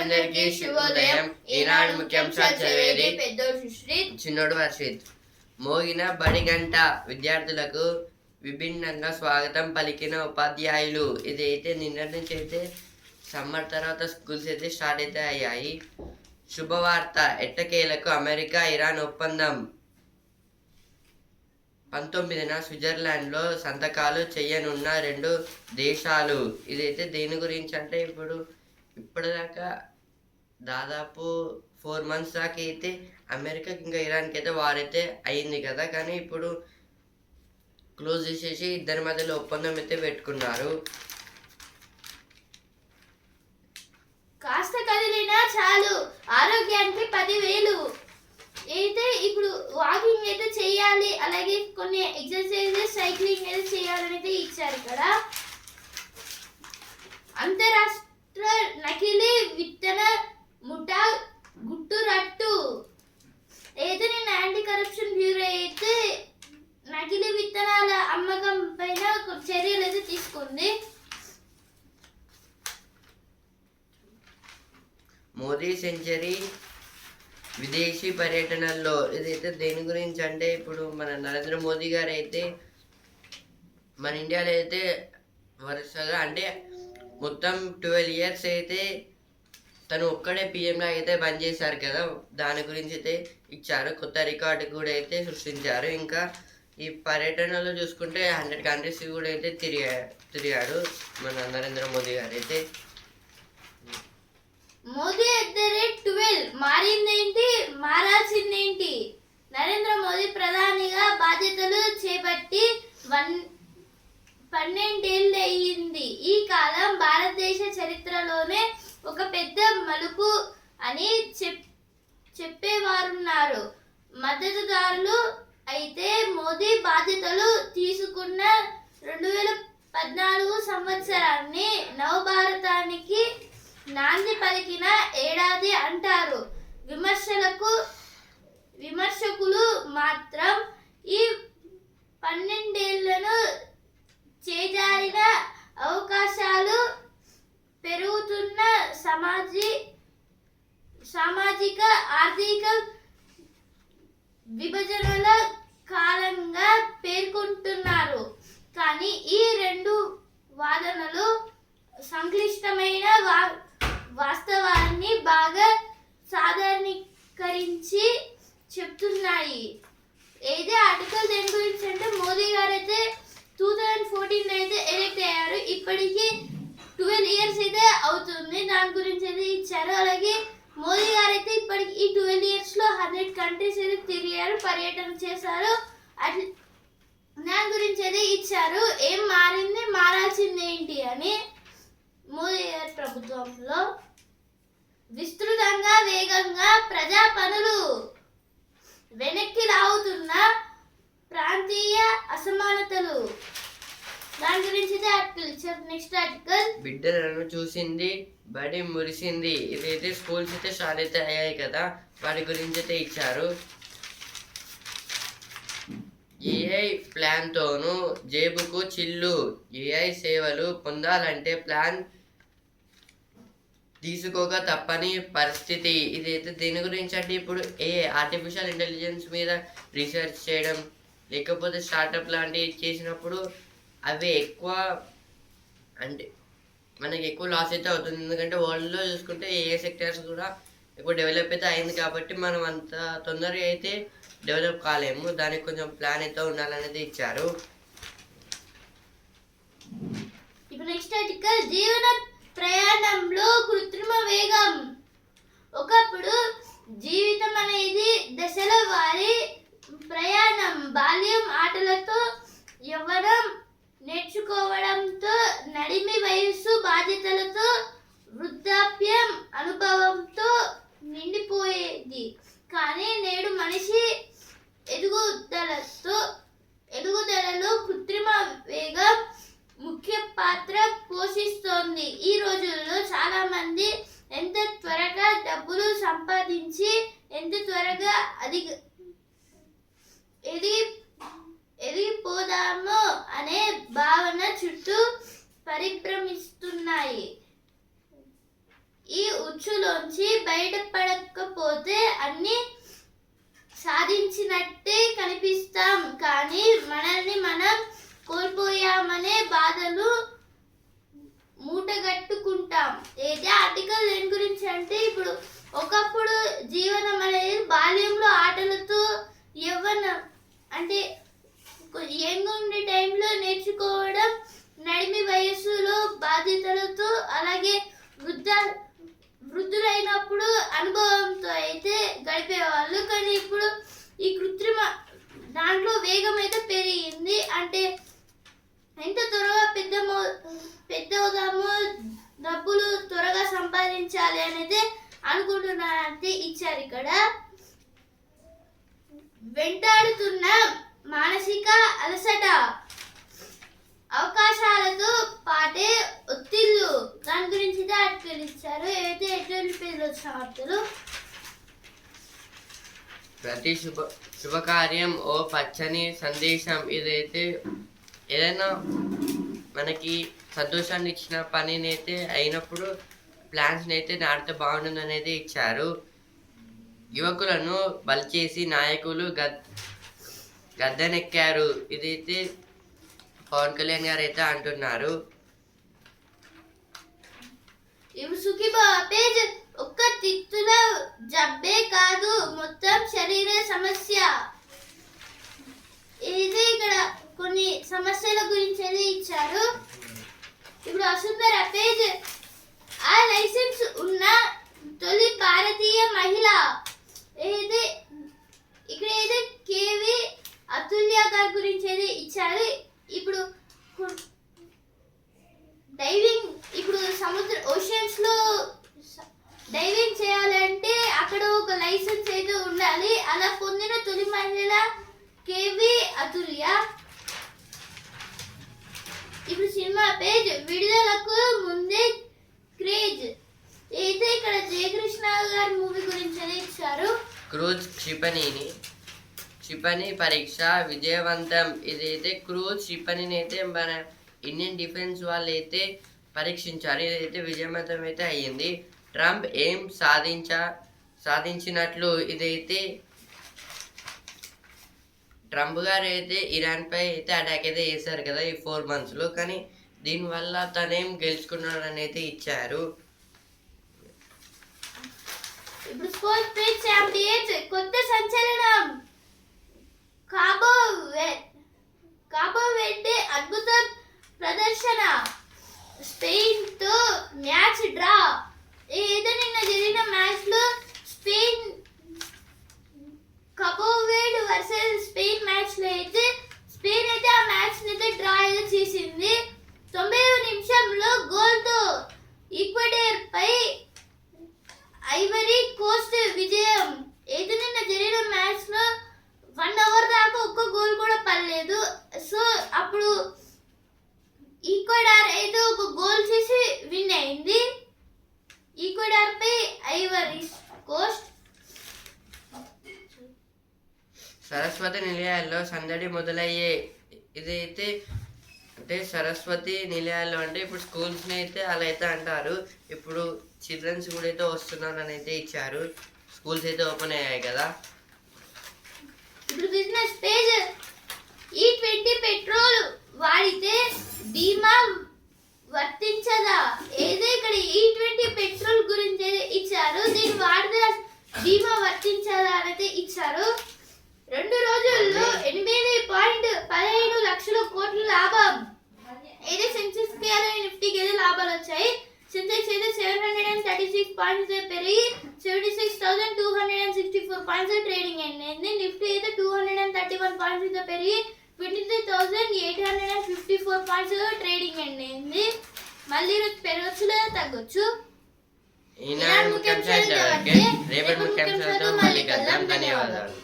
అందరికీ శుభోదయం. ఈనాడు ముఖ్యాంశాలు చదివేది పెద్దోడు సుశ్రీత్, చిన్నోడు వర్షిత్. మోగిన బడి గంట విద్యార్థులకు విభిన్నంగా స్వాగతం పలికిన ఉపాధ్యాయులు. ఇదైతే నిన్నటి నుంచి అయితే సమ్మర్ తర్వాత స్కూల్స్ అయితే స్టార్ట్ అయితే అయ్యాయి. శుభవార్త, ఎట్టకేలకు అమెరికా ఇరాన్ ఒప్పందం 19న స్విట్జర్లాండ్లో సంతకాలు చేయనున్న రెండు దేశాలు. ఇదైతే దేని గురించి అంటే ఇప్పటిదాకా దాదాపు 4 months దాకా అయితే అమెరికాకి ఇంకా ఇరాన్కి అయితే వార్ అయితే అయింది కదా, కానీ ఇప్పుడు క్లోజ్ చేసేసి ఇద్దరి మధ్యలో ఒప్పందం అయితే పెట్టుకున్నారు. కాస్త కదిలినా చాలు ఆరోగ్యానికి 10,000 అయితే ఇప్పుడు వాకింగ్ అయితే చేయాలి, అలాగే కొన్ని ఎక్సర్సైజెస్ సైక్లింగ్ అయితే చేయాలని అయితే ఇచ్చారు కదా. అంతరాష్ట్ర నకిలీ విత్తన ముఠా గుట్టు రట్టు అయితే నిన్న యాంటీ కరప్షన్ బ్యూరో అయితే నకిలీ విత్తనాల అమ్మకం పైన చర్యలు అయితే తీసుకుంది. మోదీ సెంచరీ విదేశీ పర్యటనల్లో. ఇదైతే దేని గురించి అంటే ఇప్పుడు మన నరేంద్ర మోదీ గారు అయితే మన ఇండియాలో అయితే వరుసగా అంటే మొత్తం 12 years అయితే తను ఒక్కడే పిఎంగా అయితే పనిచేశారు కదా, దాని గురించి అయితే ఇచ్చారు. కొత్త రికార్డు కూడా అయితే సృష్టించారు. ఇంకా ఈ పర్యటనలో చూసుకుంటే 100 countries కూడా అయితే తిరిగాడు మన నరేంద్ర మోదీ గారు అయితే. మోదీ @12 మారిందేంటి, మారాల్సిందేంటి? నరేంద్ర మోదీ ప్రధానిగా బాధ్యతలు చేపట్టి 12 ఏళ్ళు అయ్యింది. ఈ కాలం భారతదేశ చరిత్రలోనే ఒక పెద్ద మలుపు అని చెప్పేవారున్నారు మద్దతుదారులు. అయితే మోదీ బాధ్యతలు తీసుకున్న 2014 సంవత్సరాన్ని నవభారతానికి నాంది పలికిన ఏడాది అంటారు విమర్శకులు. మాత్రం ఈ 12 ఏళ్లను చేజారిన అవకాశాలు, పెరుగుతున్న సామాజిక ఆర్థిక విభజనల కాలంగా పేర్కొంటున్నారు. కానీ ఈ రెండు వాదనలు సంక్లిష్టమైన వాస్తవాన్ని బాగా సాధారణీకరించి చెప్తున్నాయి. ఏదే ఆర్టికల్ దేని గురించి అంటే మోదీ గారు అయితే 2014 అయితే ఎలక్ట్ అయ్యారు. ఇప్పటికీ 12 years అయితే అవుతుంది. దాని గురించి అయితే ఇచ్చారు. అలాగే మోదీ గారు అయితే ఇప్పటికి ఈ 12 years లో 100 countries అయితే తిరిగారు, పర్యటన చేశారు. దాని గురించి అయితే ఇచ్చారు. ఏం మారింది, మారాల్సింది ఏంటి అని. మోదీ గారి ప్రభుత్వంలో విస్తృతంగా వేగంగా ప్రజా పనులు, వెనక్కి రావుతున్న ప్రాంతీయ అసమానతలు, దాని గురించి ఆర్టికల్ ఇచ్చారు. నెక్స్ట్ ఆర్టికల్, బిడ్డలను చూసింది బడి మురిసింది. ఇదైతే స్కూల్స్ అయితే స్టార్ట్ అయితే అయ్యాయి కదా, వాటి గురించి అయితే ఇచ్చారు. ఏఐ ప్లాన్తోనూ జేబుకు చిల్లు. ఏఐ సేవలు పొందాలంటే ప్లాన్ తీసుకోక తప్పని పరిస్థితి. ఇదైతే దేని గురించి అంటే ఇప్పుడు ఆర్టిఫిషియల్ ఇంటెలిజెన్స్ మీద రీసెర్చ్ చేయడం, లేకపోతే స్టార్టప్ లాంటివి చేసినప్పుడు అవి ఎక్కువ అంటే మనకి ఎక్కువ లాస్ అయితే అవుతుంది. ఎందుకంటే వరల్డ్లో చూసుకుంటే ఏ సెక్టర్స్ కూడా ఎక్కువ డెవలప్ అయితే అయింది కాబట్టి మనం అంత తొందరగా అయితే డెవలప్ కాలేము. దానికి కొంచెం ప్లాన్ అయితే ఉండాలనేది ఇచ్చారు. ఇప్పుడు నెక్స్ట్ ఆర్టికల్, జీవన ప్రయాణంలో కృత్రిమ వేగం. ఒకప్పుడు జీవితం అనేది దశల వారి ప్రయాణం. బాల్యం ఆటలతో, యవ్వనం నేర్చుకోవడంతో, నడిమి వయస్సు బాధ్యతలతో, వృద్ధాప్యం అనుభవంతో నిండిపోయేది. కానీ నేడు మనిషి ఎదుగుదలలో కృత్రిమ వేగం ముఖ్య పాత్ర పోషిస్తోంది. ఈ రోజుల్లో చాలా మంది ఎంత త్వరగా డబ్బులు సంపాదించి ఎంత త్వరగా ఎదిగిపోదామో అనే భావన చుట్టూ పరిభ్రమిస్తున్నాయి. ఈ ఉచ్చులోంచి బయటపడకపోతే అన్ని సాధించినట్టే కనిపిస్తాం, కానీ మనల్ని మనం కోల్పోయామనే బాధలు మూటగట్టుకుంటాం. ఏదే ఆర్టికల్ దేని గురించి అంటే ఇప్పుడు ఒకప్పుడు జీవనం అనేది బాల్యంలో ఆటలతో యవ్వనం అంటే యంగ్ ఉండే టైంలో నేర్చుకోవడం, నడిమి వయస్సులో బాధ్యతలతో, అలాగే వృద్ధులైనప్పుడు అనుభవంతో అయితే గడిపేవాళ్ళు. కానీ ఇప్పుడు ఈ కృత్రిమ దాంట్లో వేగం అయితే పెరిగింది. అంటే ఎంత త్వరగా పెద్దవుదామో, డబ్బులు త్వరగా సంపాదించాలి అనేది అనుకుంటున్నారంటే ఇచ్చారు ఇక్కడ. వెంటాడుతున్న మానసిక అలసట, అవకాశాలతో పాటే ఒత్తిళ్లు, దాని గురించి ఆర్టికల్ ఇచ్చారు. ఏవైతే ఎటువంటి పేర్లు వచ్చిన వార్తలు. ప్రతి శుభకార్యం ఓ పచ్చని సందేశం. ఇదైతే ఏదైనా మనకి సంతోషాన్ని ఇచ్చిన పనిని అయితే అయినప్పుడు ప్లాన్స్ని అయితే నాటితే బాగుంటుంది అనేది ఇచ్చారు. యువకులను బలిచేసి నాయకులు గద్దెనెక్కారు. ఇదైతే పవన్ కళ్యాణ్ గారు అయితే అంటున్నారు. ఇప్పుడు సుఖీబా పేజ్ ఒక్క తిత్తుల జబ్బే కాదు, మొత్తం శరీర సమస్య. ఇది ఇక్కడ కొన్ని సమస్యల గురించి ఇచ్చారు. ఇప్పుడు వసుంధర పేజ్ ఆ లైసెన్స్ ఉన్న తొలి భారతీయ మహిళ. ఏది ఇక్కడ ఏది కేవి అతుల్య గారి గురించి ఇచ్చారు. ఇప్పుడు డైవింగ్, ఇప్పుడు ఓషన్స్ లో డైవింగ్ చేయాలంటే అక్కడ ఒక లైసెన్స్ అయితే ఉండాలి. అలా పొందిన తొలి మహిళ కేవి అతుల్య. ఇప్పుడు సినిమా పేజ్ విడుదలకు ముందే క్రేజ్. అయితే ఇక్కడ జయకృష్ణ గారి మూవీ గురించి ఇచ్చారు. క్రూజ్ క్షిపణి పరీక్ష విజయవంతం. ఇదైతే క్రూజ్ క్షిపణిని అయితే మన ఇండియన్ డిఫెన్స్ వాళ్ళు అయితే పరీక్షించారు. ఇదైతే విజయవంతం అయితే అయ్యింది. ట్రంప్ ఏం సాధించినట్లు. ఇదైతే ట్రంప్ గారు అయితే ఇరాన్ పై అయితే అటాక్ అయితే చేశారు కదా ఈ 4 monthsలో. కానీ దీనివల్ల తనేం గెలుచుకున్నాడని అయితే ఇచ్చారు. ఇప్పుడు స్పోర్ట్స్ పేజ్ ఛాంపియన్స్ కొత్త సంచలనం. కాబో వెర్డే అద్భుత ప్రదర్శన, స్పెయిన్ తో మ్యాచ్ డ్రా. ఏదో నిన్న జరిగిన మ్యాచ్ లో Spain Cabo Verde versus Spain match లో అయితే స్పెయిన్ అయితే ఆ మ్యాచ్ ని అయితే డ్రా అయితే చేసింది. 90వ నిమిషంలో గోల్ తో ఈక్వెడార్ పై ఐవరీ కోస్ట్ విజయం. ఏదో నిన్న జరిగిన మ్యాచ్ లో 1 hour దాకా ఒక్క గోల్ కూడా పడలేదు. సో అప్పుడు ఈక్వెడార్ అయితే ఒక గోల్ చేసి విన్ అయింది. ఈక్వెడార్ పై ఐవరీ కోస్ట్. సరస్వతి నిలయాల్లో సందడి మొదలయ్యే. ఇదైతే అంటే సరస్వతి నిలయాల్లో అంటే ఇప్పుడు స్కూల్స్ని అయితే అలా అయితే అంటారు. ఇప్పుడు చిల్డ్రన్స్ కూడా అయితే వస్తున్నారని అయితే ఇచ్చారు. స్కూల్స్ అయితే ఓపెన్ అయ్యాయి కదా. ఇప్పుడు బిజినెస్ పేజ్ E20 పెట్రోల్ వాడితే బీమా వర్తించదా. ఏదో ఇక్కడ E20 పెట్రోల్ గురించి ఇచ్చారు. దీన్ని వాడితే బీమా వర్తించదా అనేది ఇచ్చారు. 2 రోజుల్లో 8.15 లక్షల కోట్ల లాభం. ఏదో సెన్సెక్స్ కి నిఫ్టీకి ఏదో లాభాలు వచ్చాయి. సెన్సెక్స్ అయితే 736 పాయింట్స్ పెరిగి 76,264 పాయింట్స్ ట్రేడింగ్ అయింది. నిఫ్టీ అయితే 231 పాయింట్స్ పెరిగి 23,854 పాయింట్స్ ట్రేడింగ్ అయింది. మళ్ళీ పెరగచ్చు లేదా తగ్గొచ్చు. ఈనాడు ముఖ్యాంశాలు రేపటి ముఖ్యాంశాలతో మళ్ళీ కలుద్దాం. ధన్యవాదాలు.